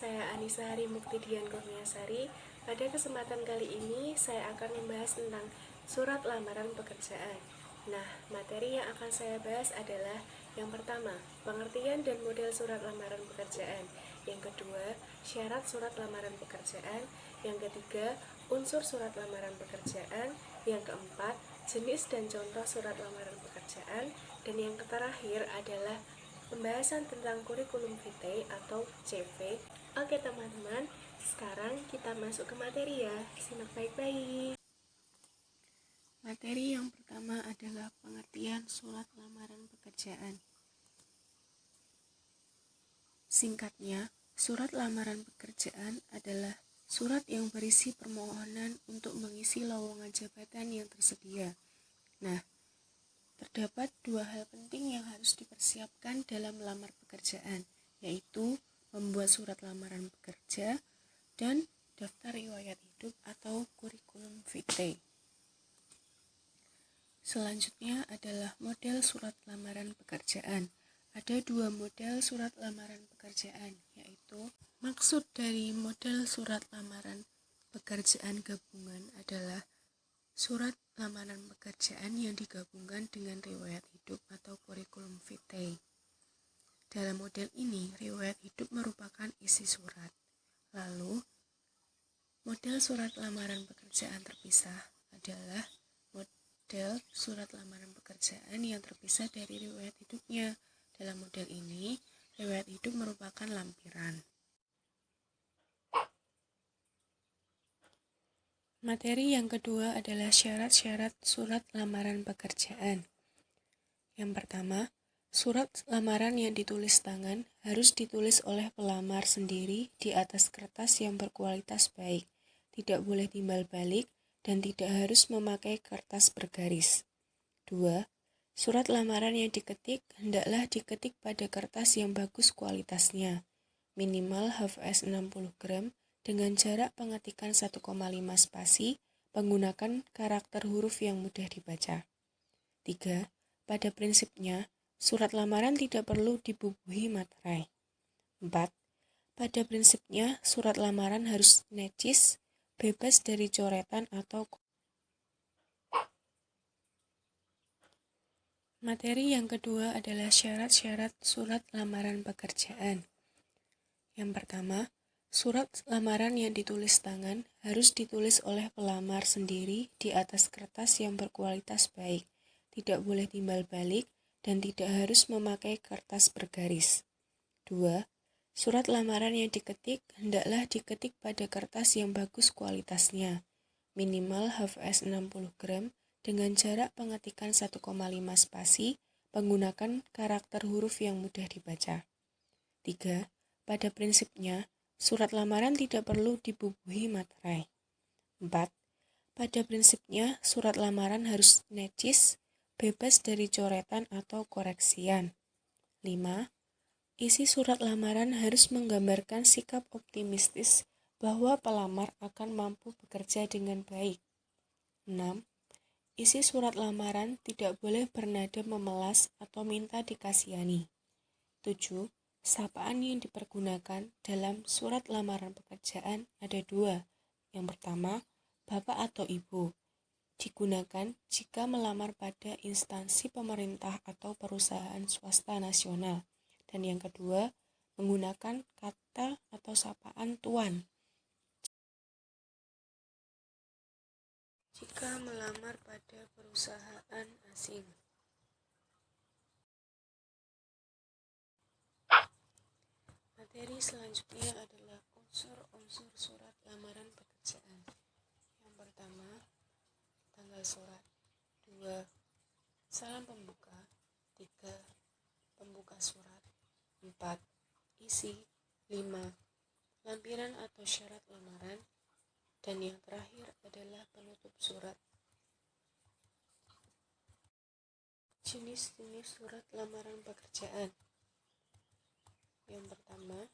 saya Anissa Harimuktidian Kurniasari. Pada kesempatan kali ini saya akan membahas tentang surat lamaran pekerjaan. Nah, materi yang akan saya bahas adalah yang pertama, pengertian dan model surat lamaran pekerjaan. Yang kedua, syarat surat lamaran pekerjaan. Yang ketiga, unsur surat lamaran pekerjaan. Yang keempat, jenis dan contoh surat lamaran pekerjaan. Dan yang terakhir adalah pembahasan tentang kurikulum vitae atau CV. Oke teman-teman, sekarang kita masuk ke materi ya. Simak baik-baik. Materi yang pertama adalah pengertian surat lamaran pekerjaan. Singkatnya, surat lamaran pekerjaan adalah surat yang berisi permohonan untuk mengisi lowongan jabatan yang tersedia. Nah, terdapat dua hal penting yang harus dipersiapkan dalam melamar pekerjaan, yaitu membuat surat lamaran pekerja dan daftar riwayat hidup atau kurikulum vitae. Selanjutnya adalah model surat lamaran pekerjaan. Ada dua model surat lamaran pekerjaan, yaitu maksud dari model surat lamaran pekerjaan gabungan adalah surat lamaran pekerjaan yang digabungkan dengan riwayat hidup atau kurikulum vitae. Dalam model ini, riwayat hidup merupakan isi surat. Lalu, model surat lamaran pekerjaan terpisah adalah model surat lamaran pekerjaan yang terpisah dari riwayat hidupnya. Dalam model ini, riwayat hidup merupakan lampiran. Materi yang kedua adalah syarat-syarat surat lamaran pekerjaan. Yang pertama, surat lamaran yang ditulis tangan harus ditulis oleh pelamar sendiri di atas kertas yang berkualitas baik, tidak boleh timbal balik, dan tidak harus memakai kertas bergaris. 2. Surat lamaran yang diketik hendaklah diketik pada kertas yang bagus kualitasnya, minimal HVS 60 gram, dengan jarak pengetikan 1,5 spasi, menggunakan karakter huruf yang mudah dibaca. 3. Pada prinsipnya, surat lamaran tidak perlu dibubuhi materai. 4. Pada prinsipnya, surat lamaran harus necis, bebas dari coretan atau Materi yang kedua adalah syarat-syarat surat lamaran pekerjaan. Yang pertama, surat lamaran yang ditulis tangan harus ditulis oleh pelamar sendiri di atas kertas yang berkualitas baik, tidak boleh timbal balik, dan tidak harus memakai kertas bergaris. 2. Surat lamaran yang diketik hendaklah diketik pada kertas yang bagus kualitasnya, minimal HVS 60 gram, dengan jarak pengetikan 1,5 spasi, menggunakan karakter huruf yang mudah dibaca. 3. Pada prinsipnya, surat lamaran tidak perlu dibubuhi materai. 4. Pada prinsipnya, surat lamaran harus necis, bebas dari coretan atau koreksian. 5. Isi surat lamaran harus menggambarkan sikap optimistis bahwa pelamar akan mampu bekerja dengan baik. 6. Isi surat lamaran tidak boleh bernada memelas atau minta dikasihani. 7. Sapaan yang dipergunakan dalam surat lamaran pekerjaan ada dua. Yang pertama, Bapak atau Ibu. Digunakan jika melamar pada instansi pemerintah atau perusahaan swasta nasional. Dan yang kedua, menggunakan kata atau sapaan Tuan jika melamar pada perusahaan asing. Materi selanjutnya adalah unsur-unsur surat lamaran pekerjaan. Yang pertama, tanggal surat. 2. Salam pembuka. 3. Pembuka surat. 4. Isi. 5. Lampiran atau syarat lamaran. Dan yang terakhir adalah penutup surat. Jenis-jenis surat lamaran pekerjaan. Yang pertama,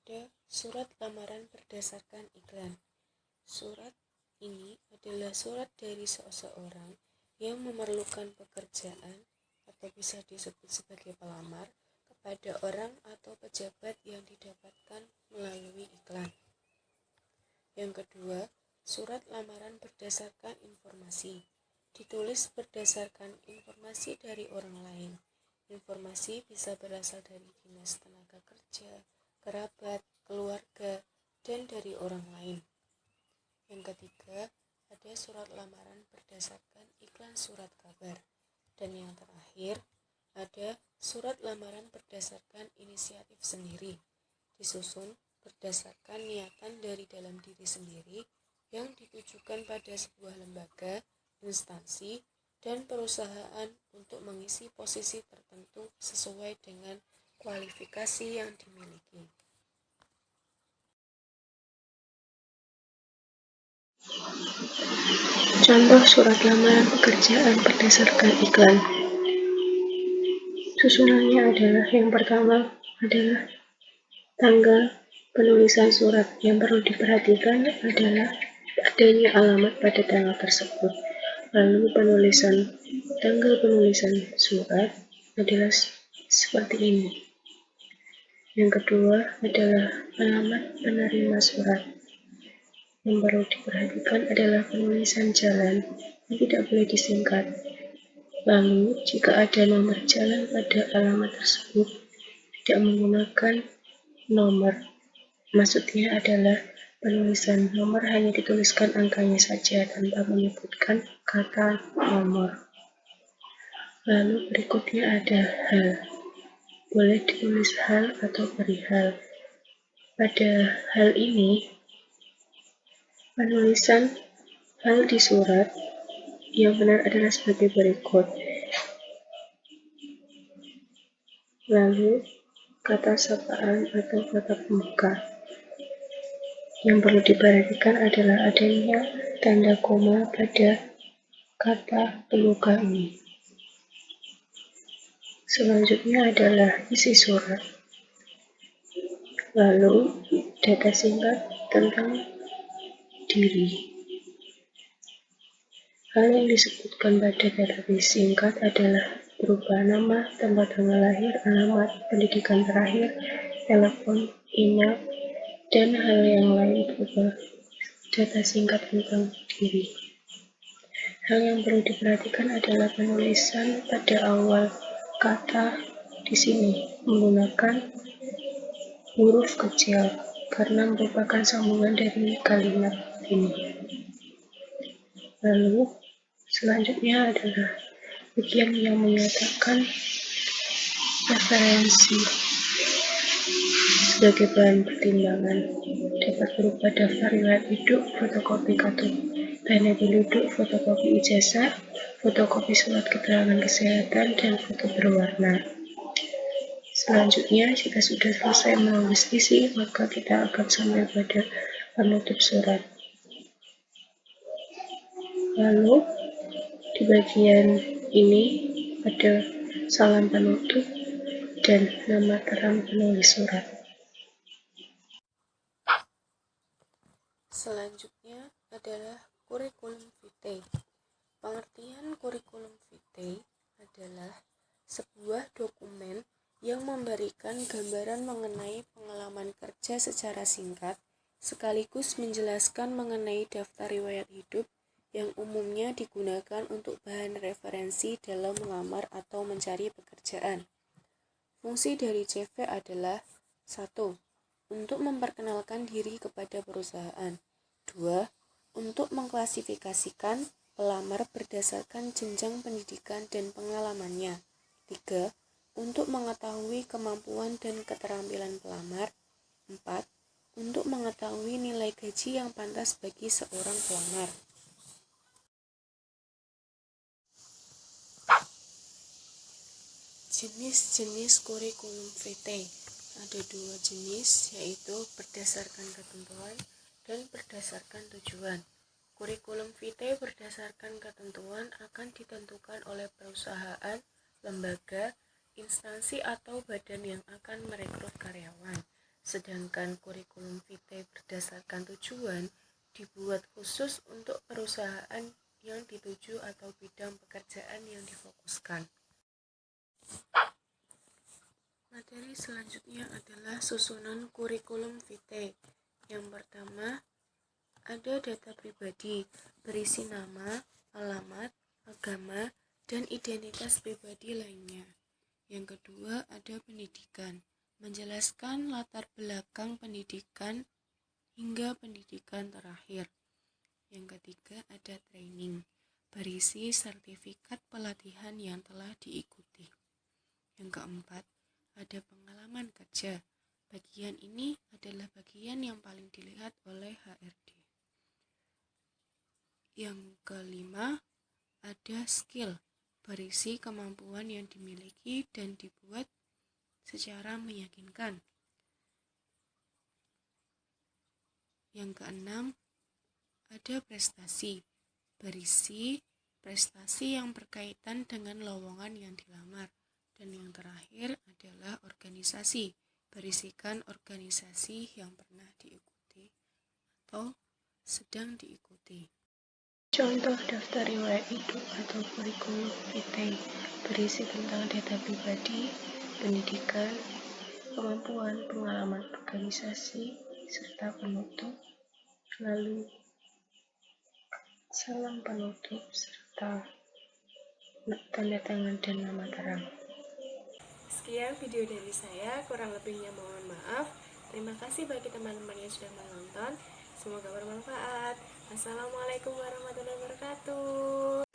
ada surat lamaran berdasarkan iklan. Surat ini adalah surat dari seseorang yang memerlukan pekerjaan atau bisa disebut sebagai pelamar pada orang atau pejabat yang didapatkan melalui iklan. Yang kedua, surat lamaran berdasarkan informasi. Ditulis berdasarkan informasi dari orang lain. Informasi bisa berasal dari dinas tenaga kerja, kerabat, keluarga, dan dari orang lain. Yang ketiga, ada surat lamaran berdasarkan iklan surat kabar. Dan yang terakhir, ada surat lamaran berdasarkan inisiatif sendiri, disusun berdasarkan niatan dari dalam diri sendiri yang ditujukan pada sebuah lembaga, instansi, dan perusahaan untuk mengisi posisi tertentu sesuai dengan kualifikasi yang dimiliki. Contoh surat lamaran pekerjaan berdasarkan iklan. Susunannya adalah yang pertama adalah tanggal penulisan surat. Yang perlu diperhatikan adalah adanya alamat pada tanggal tersebut. Lalu tanggal penulisan surat adalah seperti ini. Yang kedua adalah alamat penerima surat. Yang perlu diperhatikan adalah penulisan jalan yang tidak boleh disingkat. Lalu, jika ada nomor jalan pada alamat tersebut, tidak menggunakan nomor. Maksudnya adalah penulisan nomor hanya dituliskan angkanya saja tanpa menyebutkan kata nomor. Lalu berikutnya ada hal. Boleh ditulis hal atau perihal. Pada hal ini, penulisan hal di surat yang benar adalah sebagai berikut. Lalu, kata sapaan atau kata pembuka. Yang perlu diperhatikan adalah adanya tanda koma pada kata pembuka ini. Selanjutnya adalah isi surat. Lalu, data singkat tentang diri. Hal yang disebutkan pada data singkat adalah berupa nama, tempat tanggal lahir, alamat, pendidikan terakhir, telepon, email, dan hal yang lain berupa data singkat tentang diri. Hal yang perlu diperhatikan adalah penulisan pada awal kata di sini menggunakan huruf kecil karena merupakan sambungan dari kalimat ini. Lalu, selanjutnya adalah bagian yang menyatakan referensi sebagai bahan pertimbangan. Dapat berupa daftar riwayat hidup, fotokopi kartu tanda penduduk, fotokopi ijazah, fotokopi surat keterangan kesehatan, dan foto berwarna. Selanjutnya, jika sudah selesai menulis isi, maka kita akan sampai pada penutup surat. Lalu, di bagian ini ada salam penutup dan nama terang penulis surat. Selanjutnya adalah kurikulum vitae. Pengertian kurikulum vitae adalah sebuah dokumen yang memberikan gambaran mengenai pengalaman kerja secara singkat, sekaligus menjelaskan mengenai daftar riwayat hidup yang umumnya digunakan untuk bahan referensi dalam melamar atau mencari pekerjaan. Fungsi dari CV adalah 1. Untuk memperkenalkan diri kepada perusahaan. 2. Untuk mengklasifikasikan pelamar berdasarkan jenjang pendidikan dan pengalamannya. 3. Untuk mengetahui kemampuan dan keterampilan pelamar. 4. Untuk mengetahui nilai gaji yang pantas bagi seorang pelamar. Jenis-jenis kurikulum vitae. Ada 2 jenis, yaitu berdasarkan ketentuan dan berdasarkan tujuan. Kurikulum vitae berdasarkan ketentuan akan ditentukan oleh perusahaan, lembaga, instansi atau badan yang akan merekrut karyawan. Sedangkan kurikulum vitae berdasarkan tujuan dibuat khusus untuk perusahaan yang dituju atau bidang pekerjaan yang difokuskan. Materi selanjutnya adalah susunan kurikulum vitae. Yang pertama, ada data pribadi, berisi nama, alamat, agama, dan identitas pribadi lainnya. Yang kedua, ada pendidikan, menjelaskan latar belakang pendidikan hingga pendidikan terakhir. Yang ketiga, ada training, berisi sertifikat pelatihan yang telah diikuti. Yang keempat, ada pengalaman kerja. Bagian ini adalah bagian yang paling dilihat oleh HRD. Yang kelima, ada skill, berisi kemampuan yang dimiliki dan dibuat secara meyakinkan. Yang keenam, ada prestasi, berisi prestasi yang berkaitan dengan lowongan yang dilamar. Dan yang terakhir adalah organisasi, berisikan organisasi yang pernah diikuti atau sedang diikuti. Contoh daftar riwayat hidup atau kurikulum vitae berisi tentang data pribadi, pendidikan, kemampuan, pengalaman organisasi, serta penutup, lalu salam penutup, serta tanda tangan dan nama terang. Sekian video dari saya, kurang lebihnya mohon maaf. Terima kasih bagi teman-teman yang sudah menonton. Semoga bermanfaat. Assalamualaikum warahmatullahi wabarakatuh.